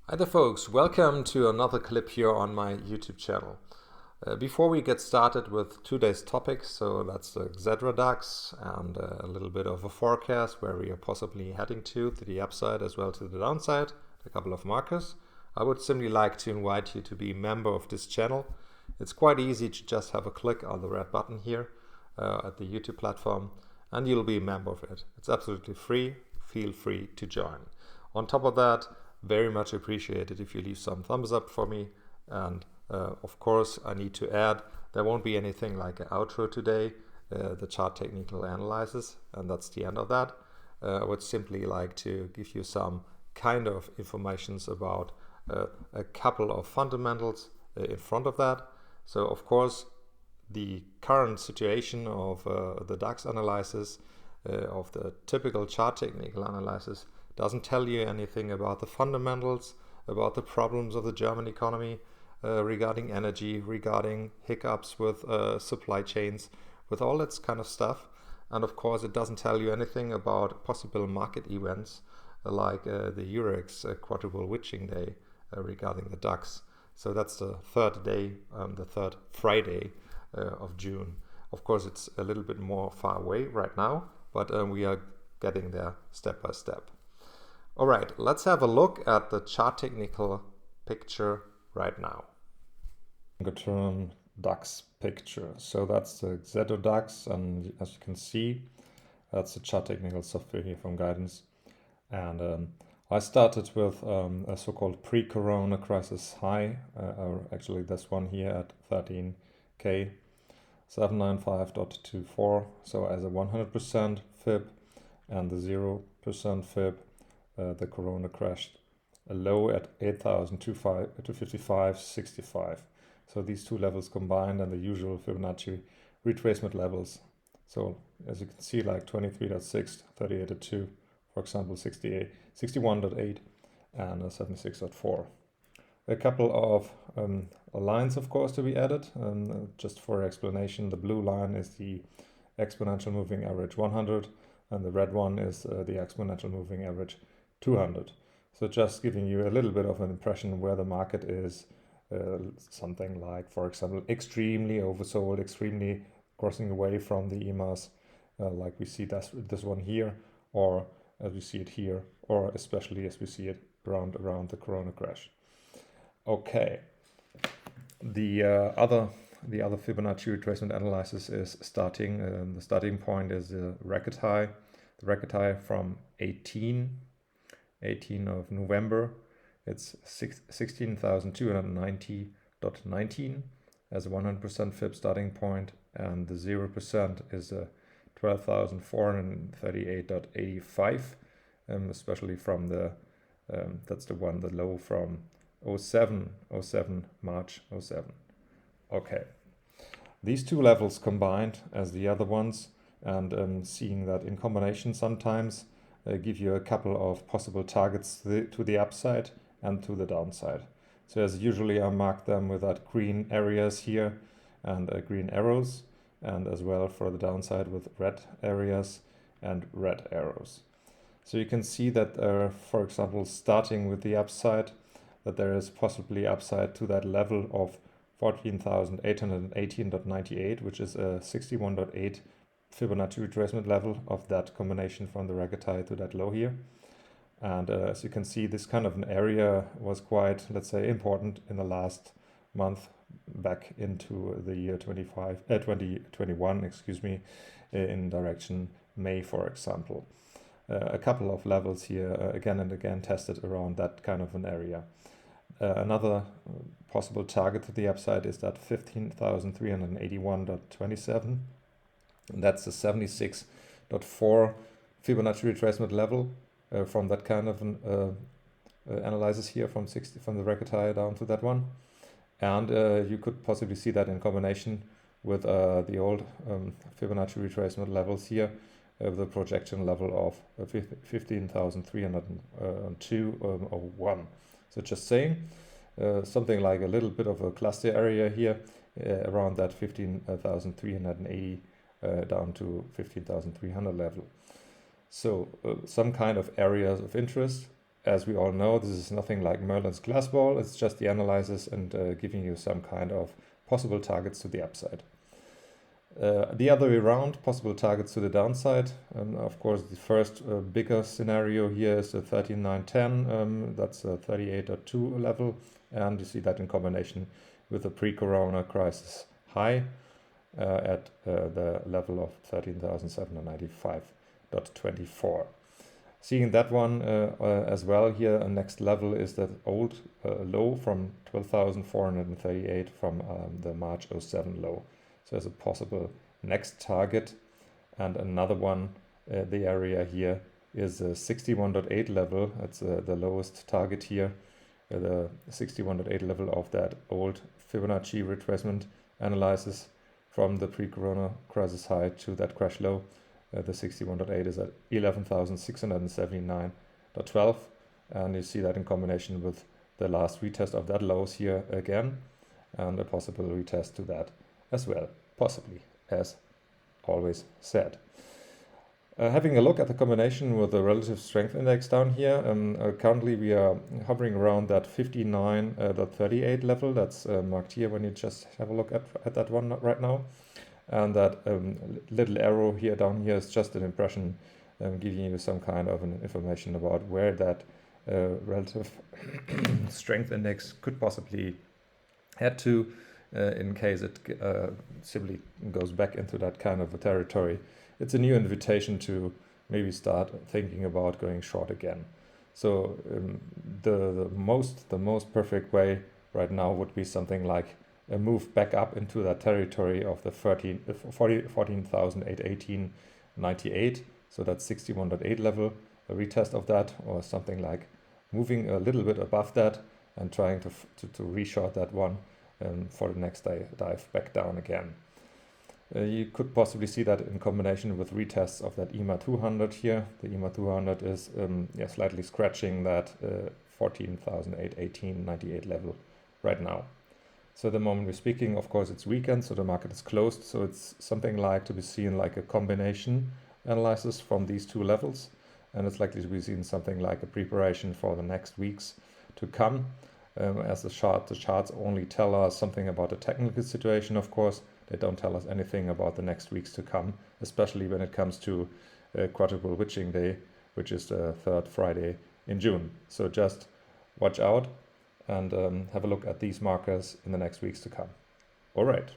Hi there folks, welcome to another clip here on my YouTube channel. Before we get started with today's topic, so that's the Xedra DAX and a little bit of a forecast where we are possibly heading to the upside as well to the downside, a couple of markers. I would simply like to invite you to be a member of this channel. It's quite easy to just have a click on the red button here at the YouTube platform and you'll be a member of it. It's absolutely free, feel free to join. On top of that, very much appreciated if you leave some thumbs up for me, and of course I need to add there won't be anything like an outro today, the chart technical analysis, and that's the end of that. I would simply like to give you some kind of informations about a couple of fundamentals in front of that. So of course the current situation of the DAX analysis, of the typical chart technical analysis, doesn't tell you anything about the fundamentals, about the problems of the German economy, regarding energy, regarding hiccups with supply chains, with all that kind of stuff. And of course it doesn't tell you anything about possible market events like the Eurex quadruple witching day regarding the DAX. So that's the third day, the third Friday of June. Of course it's a little bit more far away right now, but we are getting there step by step. All right, let's have a look at the chart technical picture right now. Longer term DAX picture. So that's the Xedra DAX, and as you can see, that's the chart technical software here from Guidance. And I started with a so-called pre-corona crisis high, or actually this one here at 13K, 795.24. So as a 100% fib and the 0% fib. The Corona crashed a low at 8,255.65. So these two levels combined and the usual Fibonacci retracement levels. So as you can see, like 23.6, 38.2, for example, 68, 61.8 and 76.4. A couple of lines, of course, to be added. Just for explanation, the blue line is the exponential moving average 100 and the red one is the exponential moving average 200. So just giving you a little bit of an impression where the market is, something like, for example, extremely oversold, extremely crossing away from the EMAs, like we see this one here, or as we see it here, or especially as we see it around the Corona crash. Okay, the other Fibonacci retracement analysis is starting. The starting point is the record high. The record high from 18 of November, it's 16,290.19 as a 100% fib starting point, and the 0% is a 12,438.85, especially from the that's the low from 07 March 07. Okay, these two levels combined as the other ones, and seeing that in combination sometimes give you a couple of possible targets to the upside and to the downside. So as usually I mark them with that green areas here and green arrows, and as well for the downside with red areas and red arrows. So you can see that for example, starting with the upside, that there is possibly upside to that level of 14,818.98, which is a 61.8 Fibonacci retracement level of that combination from the record high to that low here. And as you can see, this kind of an area was quite, let's say, important in the last month back into the year 2021, excuse me, in direction May, for example. A couple of levels here again and again tested around that kind of an area. Another possible target to the upside is that 15,381.27. And that's the 76.4 Fibonacci retracement level from that kind of an analysis here from the record high down to that one. And you could possibly see that in combination with the old Fibonacci retracement levels here, the projection level of 15,302.01. So just saying, something like a little bit of a cluster area here around that 15,380 down to 15,300 level. So some kind of areas of interest as we all know, this is nothing like Merlin's glass ball. It's just the analysis and giving you some kind of possible targets to the upside. The other way around, possible targets to the downside. Of course, the first bigger scenario here is the 13,910. That's a 38.2 level. And you see that in combination with the pre-corona crisis high at the level of 13,795.24. Seeing that one as well here, a next level is that old low from 12,438 from the March 07 low. So as a possible next target. And another one, the area here is a 61.8 level. That's the lowest target here, the 61.8 level of that old Fibonacci retracement analysis from the pre-corona crisis high to that crash low. The 61.8 is at 11,679.12, and you see that in combination with the last retest of that lows here again, and a possible retest to that as well, possibly, as always said. Having a look at the combination with the relative strength index down here, currently we are hovering around that 59.38 level. That's marked here when you just have a look at that one right now. And that little arrow here down here is just an impression, giving you some kind of an information about where that relative strength index could possibly head to in case it simply goes back into that kind of a territory. It's a new invitation to maybe start thinking about going short again. So the most perfect way right now would be something like a move back up into that territory of the 14,818.98. So that's 61.8 level, a retest of that, or something like moving a little bit above that and trying to reshort that one for the next dive back down again. You could possibly see that in combination with retests of that EMA 200 here. The EMA 200 is slightly scratching that 14,818.98 level right now. So at the moment we're speaking, of course, it's weekend, so the market is closed. So it's something like to be seen like a combination analysis from these two levels. And it's likely to be seen something like a preparation for the next weeks to come. As the charts only tell us something about the technical situation, of course. They don't tell us anything about the next weeks to come, especially when it comes to quadruple witching day, which is the third Friday in June. So just watch out and have a look at these markers in the next weeks to come. All right.